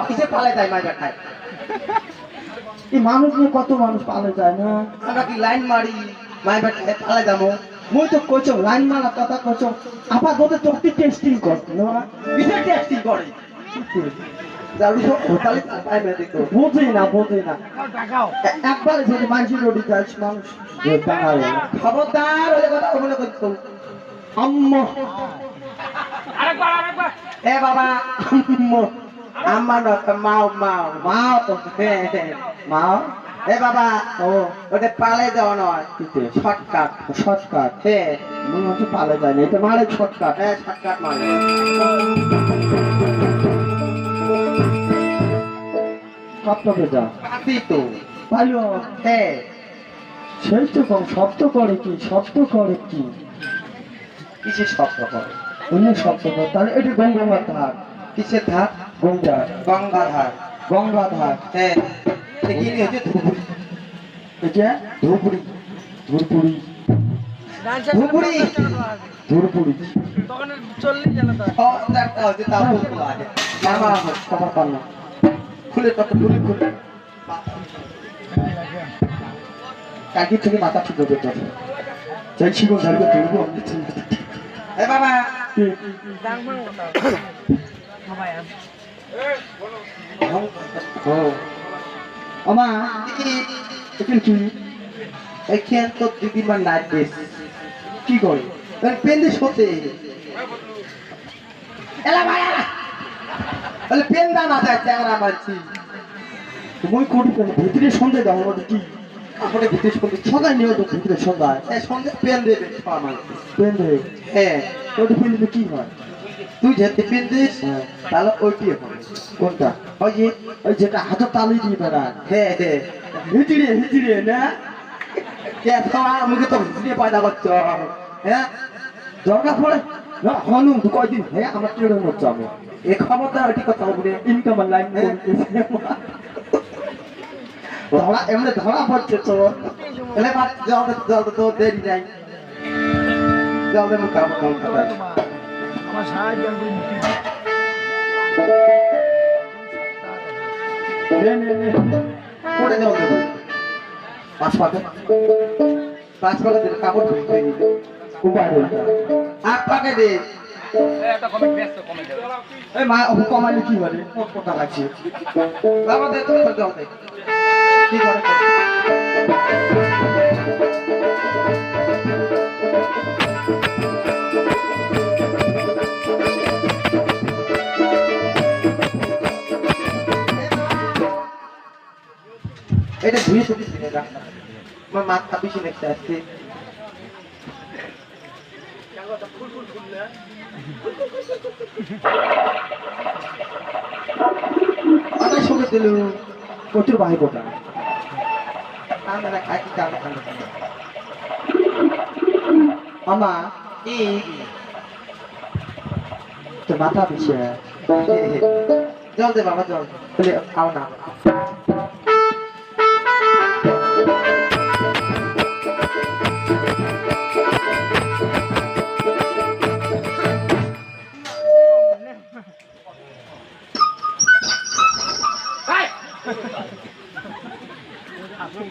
কিসে পালে যায় মাই বেটায় এই মানুষ নিয়ে কত মানুষ পালে যায় না আমরা কি লাইন মারি মাই বেটায় পালে যাবো মুই তো কইছো লাইন মারা কথা কইছো আপাতত চোখটি টেস্টিং কর না কিসে টেস্টিং করে জারু তো ওতালি পাই মে দেখো বুঝি না একবার যদি মানুষ রোডি যাস মানুষ টাঙায় খবরদার ওই কথা বলে কইতো আম্মা আরেকবার এ বাবা আম্মা আম্মা না মাও মাও মাও মাও এ বাবা ও ওটা পালে যাওয়া নয় কিতে শর্টকাট শর্টকাট হ্যাঁ মনে হচ্ছে পালে যায় না এটা মারে শর্টকাট হ্যাঁ শর্টকাট মানে কত বেজা পাতি তো ভালো হ্যাঁ সেই তো কম শব্দ করে কি কিসে শব্দ করে অন্য শব্দ করে তাহলে এটি গঙ্গার ধার কিসের ধার গঙ্গা গঙ্গাধার গঙ্গাধার হ্যাঁ এগিয়ে হচ্ছে ধুপুরি এটা ধুপুরি ধুরপুরি ধুপুরি ধুরপুরি তখন চললেই জানা তো ও একটা হচ্ছে তাও বলতে লাগে মামা সবার পান্না খুলে কত খুলে খুলে কাকি থেকে মাথা ঠিক হবে তো চাই ছিল ঝাড়বে তুলবো এ বাবা দাং মাং কথা বাবা ও আমা এখন কি এখান তো দিদিমার নাচ বেশ কি করে পেন্দে শোতে এলা ভাইয়া বলে পেন্দা না যায় চ্যাংরা মারছি মই কোটি পেন ভিতরে সন্ধ্যে দাও আমাদের কি আসলে ভিতরে শুনতে সবাই নিয়ে তো ভিতরে সন্ধ্যায় এই সঙ্গে পেন দেবে আমার পেন দেয় হ্যাঁ ওটি পেন দিলে কি হয় তুই যেতে পেন দিস হ্যাঁ। তাহলে ওইটি হবে কোনটা ওই যে ওই যেটা হাতের তালি দিয়ে বেড়ায় হ্যাঁ হ্যাঁ হিচড়ে না কে তোমার মুখে তো ভিতরে পয়দা করছো হ্যাঁ দরকার পড়ে না হনু তো কয়দিন হ্যাঁ আমার ট্রেনের মধ্যে যাবো এ খবরটা ওইটি কথা বলে ইনকাম লাইন ধরা এমনি ধরা পড়ছে তো এলে বাদ জল জল তো দেরি নাই জল দেবো কাম কাম কথা আমার সাহায্য আমি মুক্তি নে করে জল দেবো পাঁচ পাকে দেবে কাপড় ধুয়ে দিবে উপায় নেই আট পাকে দে একটা কমেন্ট ব্যস্ত কমেন্ট এই মা ও কমালে কি হবে কত টাকা লাগছে বাবা দে তুমি জল দে কি করে এটা ধুয়ে তুমি দিলে না আমার মাথা বেশি দেখতে আসছে অনেক সময় দিল প্রচুর বাহি কোটা আমরা খাই কি কারণে খাই মামা কি তো মাথা পিছিয়ে জল দে বাবা জল বলে খাও না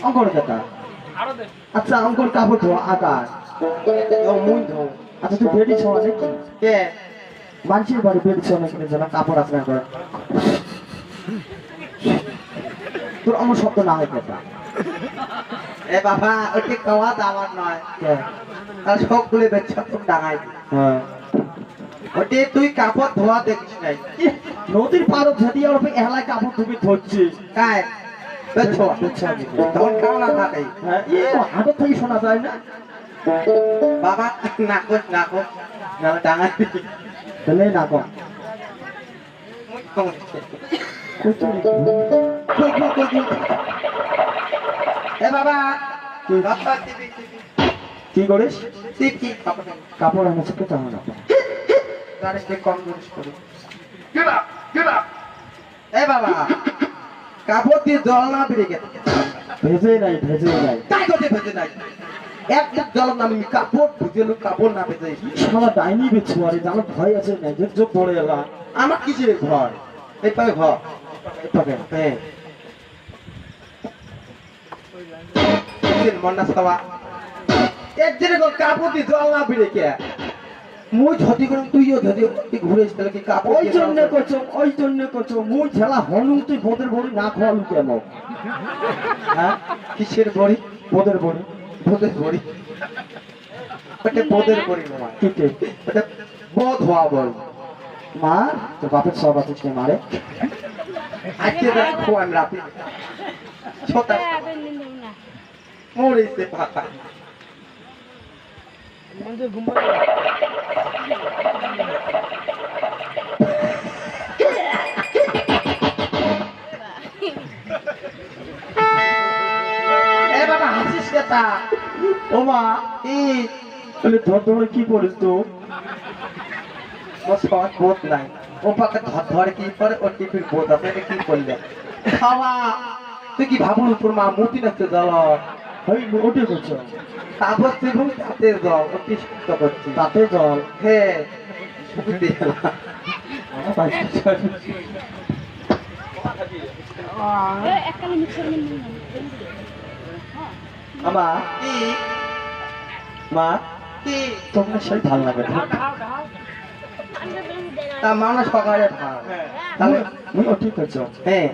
অঙ্কর কথা আরো দে আচ্ছা অঙ্কর কাপড় ধোয়া আকাশ মুই ধো আচ্ছা তুই বেরিয়েছ নাকি কে মানুষের বাড়ি বেরিয়েছ নাকি যেন কাপড় আসবে করে তোর আমার শব্দ না হয় কথা এ বাবা ওটি খাওয়া দাওয়ার নয় আর সব খুলে বেচ্ছা তোর ডাঙাই হ্যাঁ ওটি তুই কাপড় ধোয়া দেখিস নাই নদীর পারো যদি আর এলাকায় কাপড় ধুবি ধরছিস কায় বেচ্ছ তখন খাও না থাকে হ্যাঁ হাতের থেকে শোনা যায় না বাবা নাকো নাকো না ডাঙাই তাহলে না কম এ বাবা কি? বাবা টিভি কি করিস টিভি কাপড় কাপড় আমার সাথে চাও না জানিস তুই কম জিনিস করি এ বাবা কাপড় দিয়ে জল না বেরিয়ে গেছে ভেজে নাই তাই করতে ভেজে নাই এক জল নামি কাপড় ভেজে কাপড় না ভেজে সারা ডাইনি বেছো আরে জানো ভয় আছে না যে যোগ পড়ে এলা আমার কিসের ঘর এই পায়ে ঘর তবে হ্যাঁ মন্না সবা একদিনে কাপড় জল না বিড়ে কে মুই ধতি করে তুইও ধতি ঘুরে এসে কি কাপড় ওই জন্য করছো মুই ছেলা হনু তুই বোদের বড়ি না খাওয়ালু কেন হ্যাঁ কিসের বড়ি বোদের বড়ি বোদের বড়ি ওটা বোদের বড়ি মামা ঠিক ওটা বোধ হওয়া বড়ি মা তো বাপের সব আছে মারে আজকে রাখো আমি রাতে ছোটা মরেছে পাতা মঞ্জুর ঘুম এ বাবা হাসিস কেতা ও মা ই তাহলে ধর ধরে কি করিস তো বস পাওয়ার বোধ নাই ও পাকে ধর ধরে কি করে ও টিপির বোধ আছে এটা কি করলে খাওয়া তুই কি ভাবুন তোর মা মূর্তি নাচতে জল হই ওটি করছো তাপস এবং তাতে জল অতি সুস্থ করছি তাতে জল হ্যাঁ সুবিধে আমা কি মা কি তোমার সেই ভালো লাগে না তা মানুষ সকালে ভাব তাহলে মুই ওটি করছো হ্যাঁ